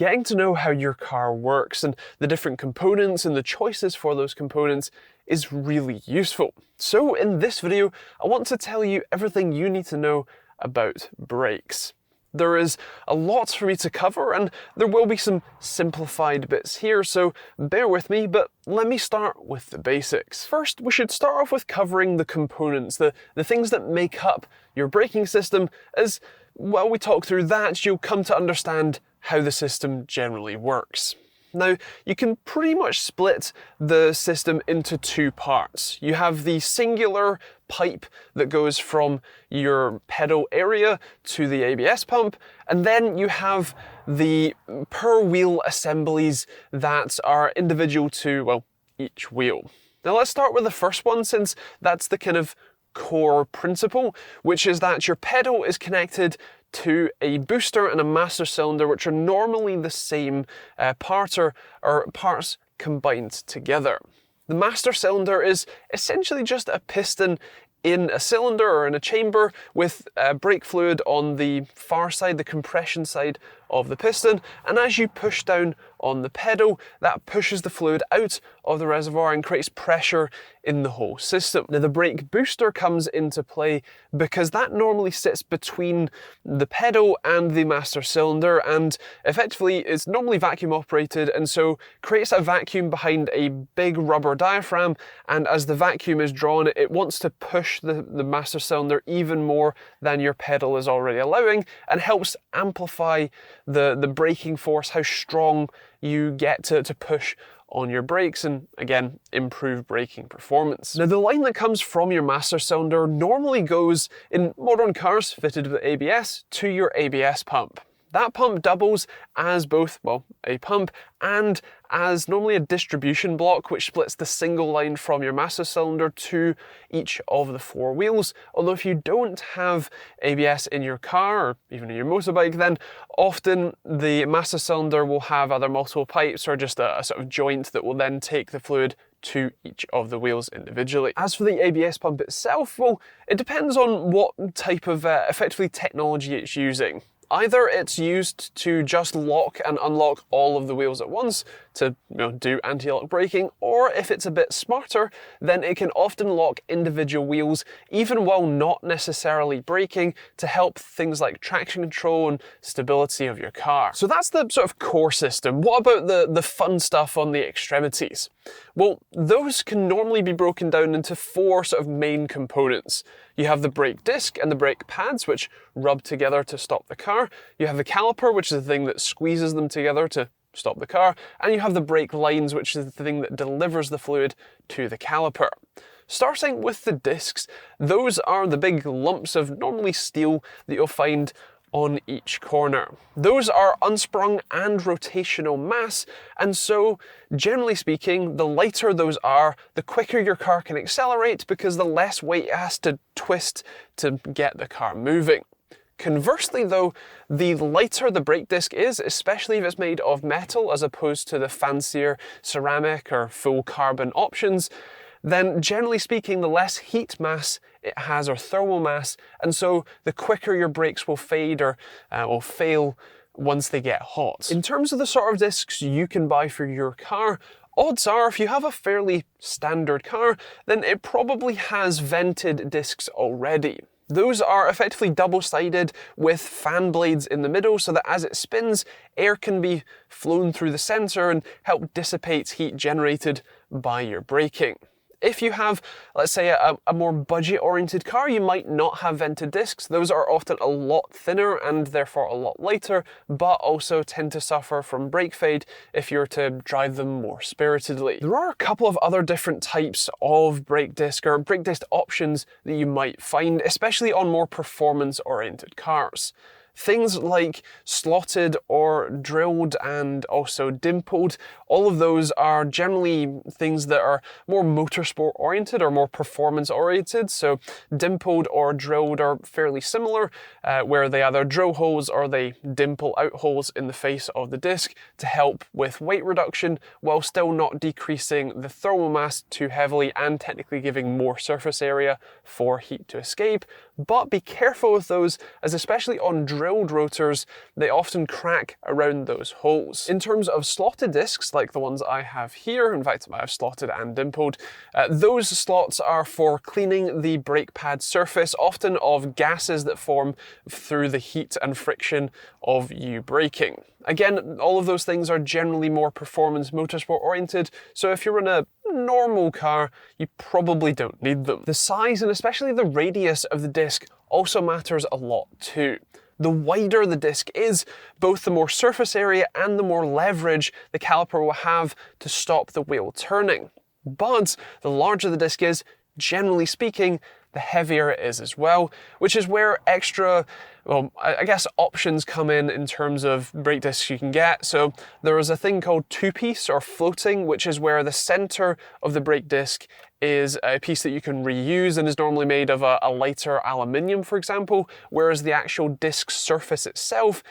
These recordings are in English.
getting to know how your car works and the different components and the choices for those components is really useful. So in this video, I want to tell you everything you need to know about brakes. There is a lot for me to cover and there will be some simplified bits here, so bear with me, but let me start with the basics. First, we should start off with covering the components, the things that make up your braking system, as while we talk through that, you'll come to understand how the system generally works. Now, you can pretty much split the system into two parts. You have the singular pipe that goes from your pedal area to the ABS pump, and then you have the per wheel assemblies that are individual to, well, each wheel. Now let's start with the first one, since that's the kind of core principle, which is that your pedal is connected to a booster and a master cylinder, which are normally the same part or parts combined together. The master cylinder is essentially just a piston in a cylinder or in a chamber with brake fluid on the far side, the compression side of the piston, and as you push down on the pedal, that pushes the fluid out of the reservoir and creates pressure in the whole system. Now the brake booster comes into play because that normally sits between the pedal and the master cylinder, and effectively is normally vacuum operated, and so creates a vacuum behind a big rubber diaphragm, and as the vacuum is drawn, it wants to push the master cylinder even more than your pedal is already allowing, and helps amplify the braking force, how strong you get to push on your brakes, and again, improve braking performance. Now the line that comes from your master cylinder normally goes, in modern cars fitted with ABS, to your ABS pump. That pump doubles as both, well, a pump and as normally a distribution block, which splits the single line from your master cylinder to each of the four wheels. Although if you don't have ABS in your car, or even in your motorbike, then often the master cylinder will have either multiple pipes or just a sort of joint that will then take the fluid to each of the wheels individually. As for the ABS pump itself, well, it depends on what type of effectively technology it's using. Either it's used to just lock and unlock all of the wheels at once to do anti-lock braking, or if it's a bit smarter, then it can often lock individual wheels even while not necessarily braking, to help things like traction control and stability of your car. So that's the sort of core system. What about the fun stuff on the extremities? Well, those can normally be broken down into four sort of main components. You have the brake disc and the brake pads, which rub together to stop the car. You have the caliper, which is the thing that squeezes them together to stop the car. And you have the brake lines, which is the thing that delivers the fluid to the caliper. Starting with the discs, those are the big lumps of normally steel that you'll find on each corner. Those are unsprung and rotational mass, and so generally speaking, the lighter those are, the quicker your car can accelerate, because the less weight it has to twist to get the car moving. Conversely though, the lighter the brake disc is, especially if it's made of metal as opposed to the fancier ceramic or full carbon options, then generally speaking, the less heat mass it has, or thermal mass, and so the quicker your brakes will fade or will fail once they get hot. In terms of the sort of discs you can buy for your car, odds are if you have a fairly standard car, then it probably has vented discs already. Those are effectively double-sided with fan blades in the middle, so that as it spins, air can be flown through the sensor and help dissipate heat generated by your braking. If you have, let's say, a more budget-oriented car, you might not have vented discs. Those are often a lot thinner and therefore a lot lighter, but also tend to suffer from brake fade if you're to drive them more spiritedly. There are a couple of other different types of brake disc or brake disc options that you might find, especially on more performance-oriented cars. Things like slotted or drilled and also dimpled, all of those are generally things that are more motorsport oriented or more performance oriented. So dimpled or drilled are fairly similar, where they either drill holes or they dimple out holes in the face of the disc to help with weight reduction while still not decreasing the thermal mass too heavily and technically giving more surface area for heat to escape, but be careful with those, as especially on drilled rotors, they often crack around those holes. In terms of slotted discs, like the ones I have here, in fact I have slotted and dimpled, those slots are for cleaning the brake pad surface, often of gases that form through the heat and friction of you braking. Again, all of those things are generally more performance motorsport oriented, so if you're in a normal car, you probably don't need them. The size and especially the radius of the disc also matters a lot too. The wider the disc is, both the more surface area and the more leverage the caliper will have to stop the wheel turning. But the larger the disc is, generally speaking, the heavier it is as well, which is where extra, well, I guess options come in terms of brake discs you can get. So there is a thing called two-piece or floating, which is where the center of the brake disc is a piece that you can reuse and is normally made of a lighter aluminium, for example, whereas the actual disc surface itself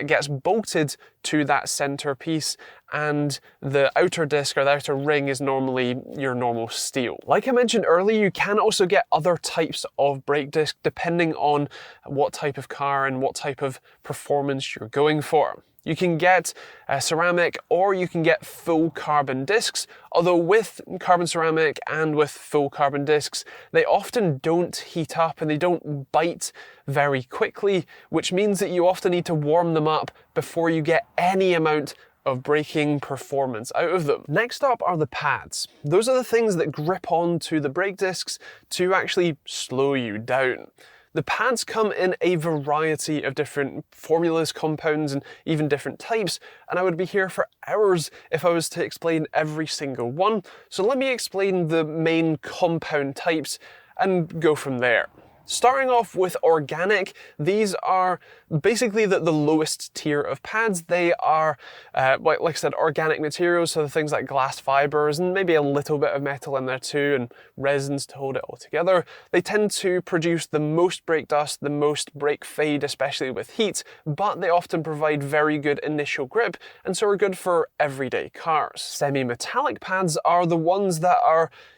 gets bolted to that center piece, and the outer disc or the outer ring is normally your normal steel. Like I mentioned earlier, you can also get other types of brake disc depending on what type of car and what type of performance you're going for. You can get ceramic or you can get full carbon discs, although with carbon ceramic and with full carbon discs, they often don't heat up and they don't bite very quickly, which means that you often need to warm them up before you get any amount of braking performance out of them. Next up are the pads. Those are the things that grip onto the brake discs to actually slow you down. The pads come in a variety of different formulas, compounds, and even different types, and I would be here for hours if I was to explain every single one. So let me explain the main compound types and go from there. Starting off with organic, these are basically the lowest tier of pads. They are, like I said, organic materials, so things like glass fibers and maybe a little bit of metal in there too, and resins to hold it all together. They tend to produce the most brake dust, the most brake fade, especially with heat, but they often provide very good initial grip and so are good for everyday cars. Semi-metallic pads are the ones that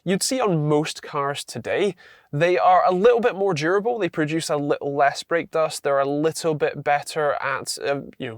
you'd see on most cars today. They are a little bit more durable, they produce a little less brake dust, they're a little bit better at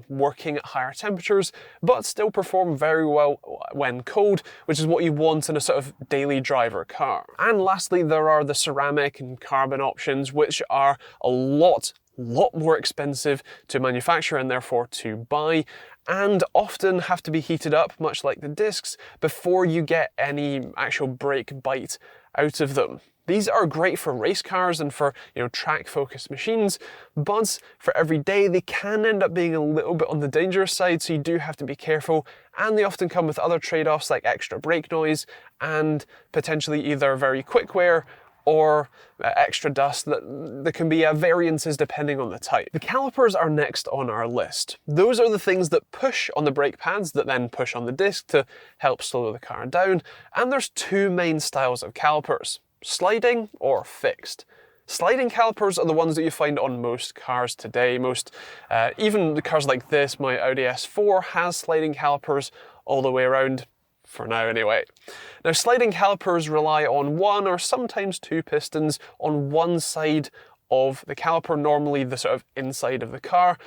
working at higher temperatures, but still perform very well when cold, which is what you want in a sort of daily driver car. And lastly, there are the ceramic and carbon options, which are a lot more expensive to manufacture and therefore to buy, and often have to be heated up, much like the discs, before you get any actual brake bite out of them. These are great for race cars and for track-focused machines, but for every day they can end up being a little bit on the dangerous side, so you do have to be careful, and they often come with other trade-offs like extra brake noise and potentially either very quick wear or extra dust. That can be variances depending on the type. The calipers are next on our list. Those are the things that push on the brake pads that then push on the disc to help slow the car down, and there's two main styles of calipers: sliding or fixed. Sliding calipers are the ones that you find on most cars today. Even the cars like this, my Audi S4 has sliding calipers all the way around, for now anyway. Now, sliding calipers rely on one or sometimes two pistons on one side of the caliper, normally the sort of inside of the car,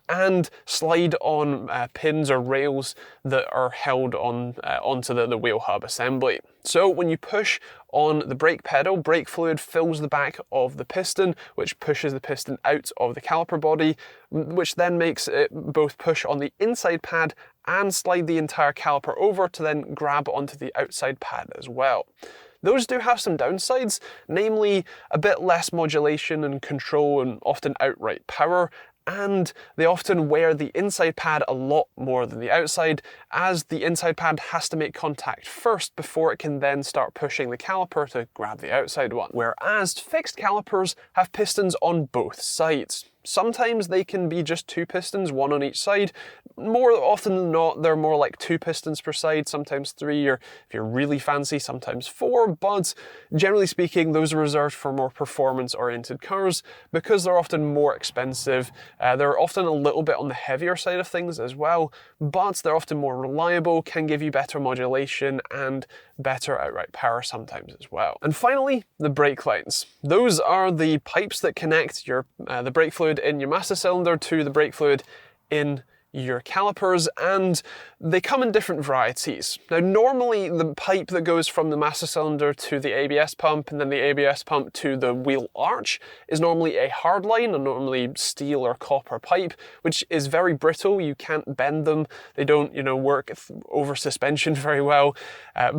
and slide on pins or rails that are held onto the wheel hub assembly. So when you push on the brake pedal, brake fluid fills the back of the piston, which pushes the piston out of the caliper body, which then makes it both push on the inside pad and slide the entire caliper over to then grab onto the outside pad as well. Those do have some downsides, namely a bit less modulation and control and often outright power, and they often wear the inside pad a lot more than the outside, as the inside pad has to make contact first before it can then start pushing the caliper to grab the outside one. Whereas fixed calipers have pistons on both sides. Sometimes they can be just two pistons, one on each side, more often than not, they're more like 2 pistons per side, sometimes 3, or if you're really fancy, sometimes 4, but generally speaking, those are reserved for more performance-oriented cars because they're often more expensive. They're often a little bit on the heavier side of things as well, but they're often more reliable, can give you better modulation and better outright power sometimes as well. And finally, the brake lines. Those are the pipes that connect your the brake fluid in your master cylinder to the brake fluid in your calipers, and they come in different varieties. Now normally the pipe that goes from the master cylinder to the ABS pump and then the ABS pump to the wheel arch is normally a hard line, and normally steel or copper pipe, which is very brittle. You can't bend them. They don't, work over suspension very well,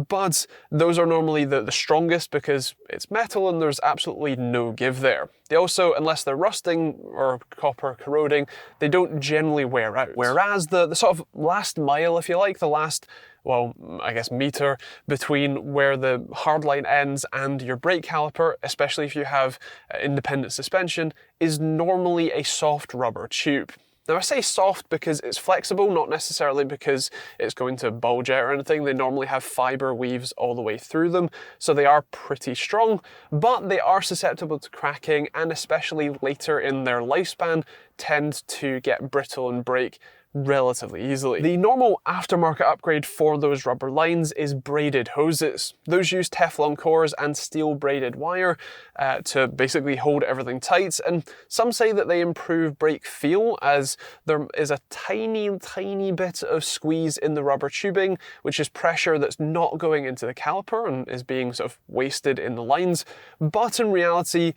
but those are normally the strongest because it's metal and there's absolutely no give there. They also, unless they're rusting or copper corroding, they don't generally wear out. Whereas the sort of last mile, if you like, the last, well, I guess meter between where the hard line ends and your brake caliper, especially if you have independent suspension, is normally a soft rubber tube. Now I say soft because it's flexible, not necessarily because it's going to bulge out or anything. They normally have fiber weaves all the way through them, so they are pretty strong, but they are susceptible to cracking, and especially later in their lifespan tend to get brittle and break relatively easily. The normal aftermarket upgrade for those rubber lines is braided hoses. Those use Teflon cores and steel braided wire to basically hold everything tight, and some say that they improve brake feel as there is a tiny bit of squeeze in the rubber tubing, which is pressure that's not going into the caliper and is being sort of wasted in the lines, but in reality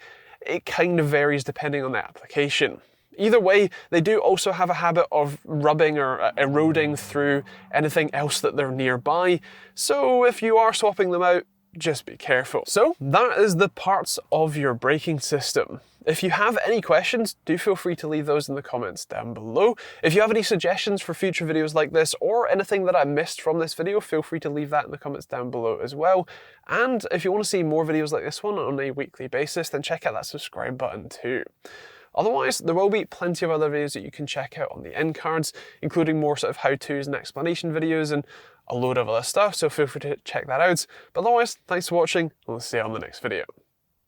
it kind of varies depending on the application. Either way, they do also have a habit of rubbing or eroding through anything else that they're nearby, so if you are swapping them out, just be careful. So that is the parts of your braking system. If you have any questions, do feel free to leave those in the comments down below. If you have any suggestions for future videos like this, or anything that I missed from this video, feel free to leave that in the comments down below as well. And if you want to see more videos like this one on a weekly basis, then check out that subscribe button too. Otherwise, there will be plenty of other videos that you can check out on the end cards, including more sort of how-tos and explanation videos and a load of other stuff, so feel free to check that out. But otherwise, thanks for watching, and we'll see you on the next video.